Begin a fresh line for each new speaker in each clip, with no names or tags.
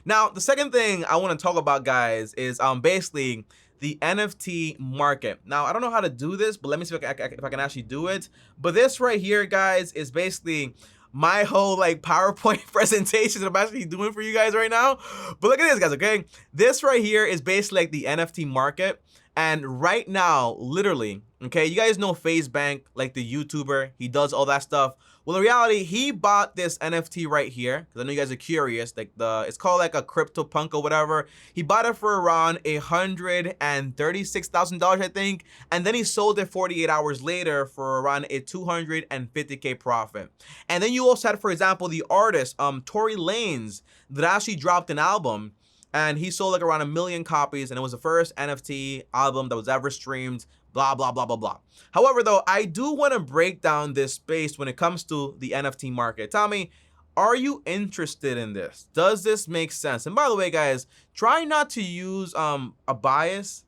Now, the second thing I want to talk about, guys, is basically the NFT market. Now, I don't know how to do this, but let me see if I can actually do it. But this right here, guys, is basically my whole like PowerPoint presentation that I'm actually doing for you guys right now. But look at this, guys, okay? This right here is basically like the NFT market. And right now, literally, okay, you guys know FaZe Bank, like the YouTuber, he does all that stuff. Well, in reality, he bought this NFT right here, because I know you guys are curious, like it's called like a crypto punk or whatever. He bought it for around $136,000, I think, and then he sold it 48 hours later for around a 250K profit. And then you also had, for example, the artist, Tory Lanez, that actually dropped an album, and he sold like around 1 million copies, and it was the first NFT album that was ever streamed, blah, blah, blah, blah, blah. However, though, I do want to break down this space when it comes to the NFT market. Tell me, are you interested in this? Does this make sense? And by the way, guys, try not to use a bias,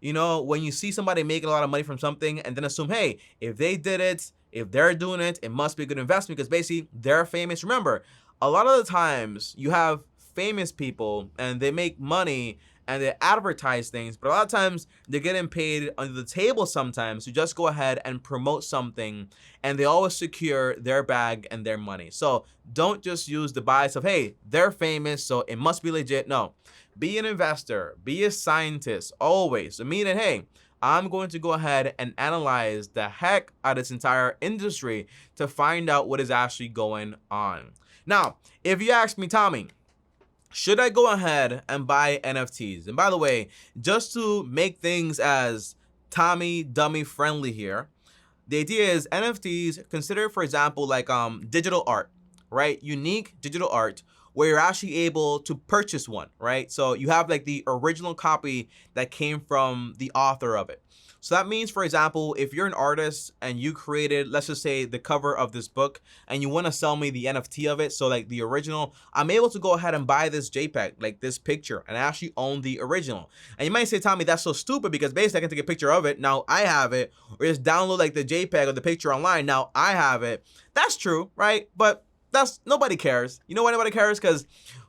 you know, when you see somebody making a lot of money from something and then assume, hey, if they did it, if they're doing it, it must be a good investment because basically they're famous. Remember, a lot of the times you have famous people and they make money and they advertise things, but a lot of times they're getting paid under the table sometimes to just go ahead and promote something, and they always secure their bag and their money. So don't just use the bias of, hey, they're famous, so it must be legit. No, be an investor, be a scientist, always. Meaning, hey, I'm going to go ahead and analyze the heck out of this entire industry to find out what is actually going on. Now, if you ask me, Tommy, should I go ahead and buy NFTs? And by the way, just to make things as Tommy dummy friendly here, the idea is NFTs, consider, for example, like digital art, right? Unique digital art where you're actually able to purchase one, right? So you have like the original copy that came from the author of it. So that means, for example, if you're an artist and you created, let's just say, the cover of this book and you want to sell me the NFT of it, so like the original, I'm able to go ahead and buy this JPEG, like this picture, and I actually own the original. And you might say, Tommy, that's so stupid because basically I can take a picture of it, now I have it, or just download like the JPEG of the picture online, now I have it. That's true, right? But that's, nobody cares. You know why nobody cares? Because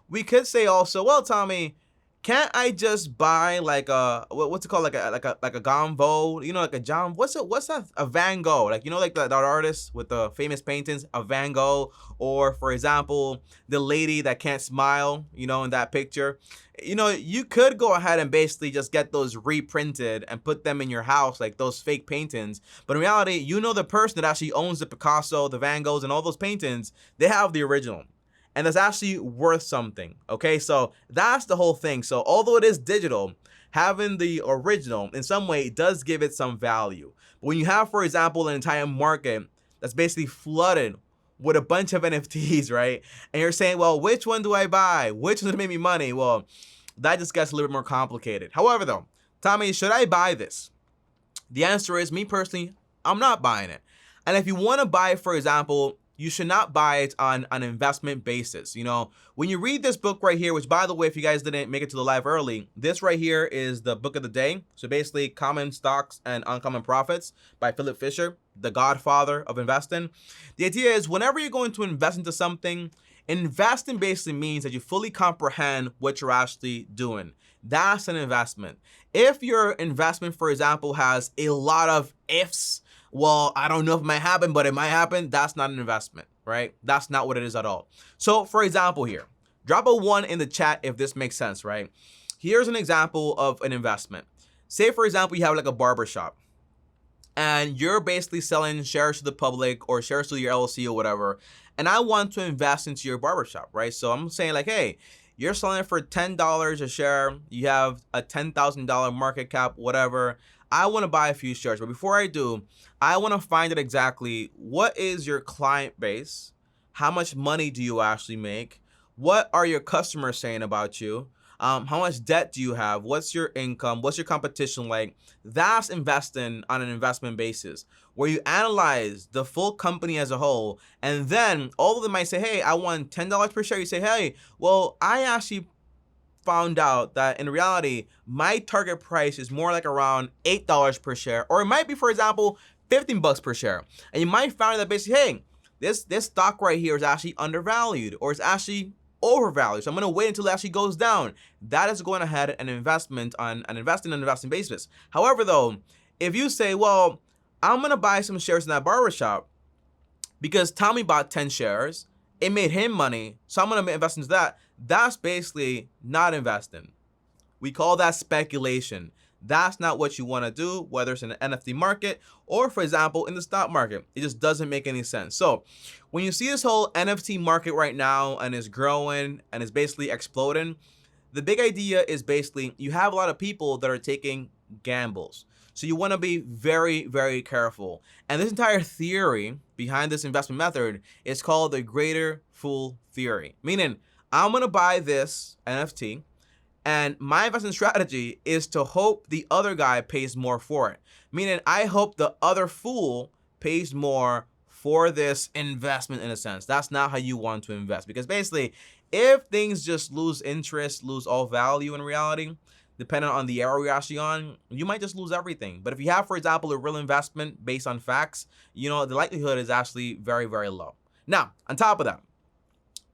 we could say also, well, Tommy, can't I just buy like a what's it called, like a Gonvo, you know, like a John, what's that, a Van Gogh, like, you know, like that artist with the famous paintings, a Van Gogh, or for example the lady that can't smile, you know, in that picture. You know, you could go ahead and basically just get those reprinted and put them in your house, like those fake paintings. But in reality, you know, the person that actually owns the Picasso, the Van Goghs, and all those paintings, they have the original. And that's actually worth something, okay? So that's the whole thing. So although it is digital, having the original in some way does give it some value. But when you have, for example, an entire market that's basically flooded with a bunch of NFTs, right? And you're saying, well, which one do I buy? Which one's gonna make me money? Well, that just gets a little bit more complicated. However, though, Tommy, should I buy this? The answer is, me personally, I'm not buying it. And if you want to buy, for example, you should not buy it on an investment basis. You know, when you read this book right here, which, by the way, if you guys didn't make it to the live early, this right here is the book of the day. So basically, Common Stocks and Uncommon Profits by Philip Fisher, the godfather of investing. The idea is, whenever you're going to invest into something, investing basically means that you fully comprehend what you're actually doing. That's an investment. If your investment, for example, has a lot of ifs, well, I don't know if it might happen, but it might happen, that's not an investment, right? That's not what it is at all. So for example here, drop a 1 in the chat if this makes sense, right? Here's an example of an investment. Say, for example, you have like a barber shop and you're basically selling shares to the public or shares to your LLC or whatever, and I want to invest into your barbershop, right? So I'm saying like, hey, you're selling it for $10 a share, you have a $10,000 market cap, whatever. I want to buy a few shares, but before I do, I want to find out exactly what is your client base, how much money do you actually make, what are your customers saying about you, how much debt do you have, what's your income, what's your competition like. That's investing on an investment basis, where you analyze the full company as a whole, and then all of them might say, hey, I want $10 per share. You say, hey, well, I actually found out that in reality, my target price is more like around $8 per share, or it might be, for example, 15 bucks per share. And you might find that basically, hey, this stock right here is actually undervalued, or it's actually overvalued, so I'm going to wait until it actually goes down. That is going ahead and invest on an investing basis. However, though, if you say, well, I'm going to buy some shares in that barbershop because Tommy bought 10 shares, it made him money, so I'm going to invest into that. That's basically not investing. We call that speculation. That's not what you want to do, whether it's in the NFT market or, for example, in the stock market. It just doesn't make any sense. So when you see this whole NFT market right now and it's growing and it's basically exploding, the big idea is basically you have a lot of people that are taking gambles. So you want to be very, very careful. And this entire theory behind this investment method is called the greater fool theory. Meaning, I'm going to buy this NFT, and my investment strategy is to hope the other guy pays more for it. Meaning, I hope the other fool pays more for this investment in a sense. That's not how you want to invest. Because basically, if things just lose interest, lose all value in reality, depending on the era you're actually on, you might just lose everything. But if you have, for example, a real investment based on facts, the likelihood is actually very, very low. Now, on top of that,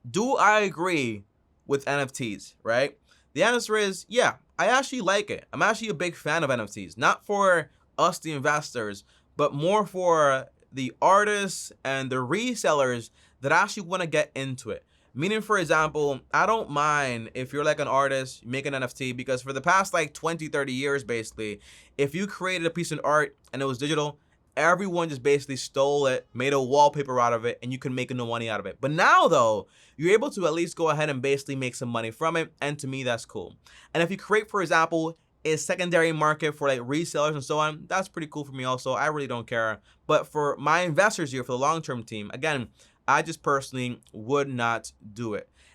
do I agree with NFTs, right? The answer is, yeah, I actually like it. I'm actually a big fan of NFTs, not for us, the investors, but more for the artists and the resellers that actually want to get into it. Meaning, for example, I don't mind if you're like an artist, you make an NFT, because for the past like 20, 30 years, basically, if you created a piece of art and it was digital, everyone just basically stole it, made a wallpaper out of it, and you can make no money out of it. But now, though, you're able to at least go ahead and basically make some money from it, and to me, that's cool. And if you create, for example, a secondary market for like resellers and so on, that's pretty cool for me also. I really don't care. But for my investors here, for the long-term team, again, I just personally would not do it.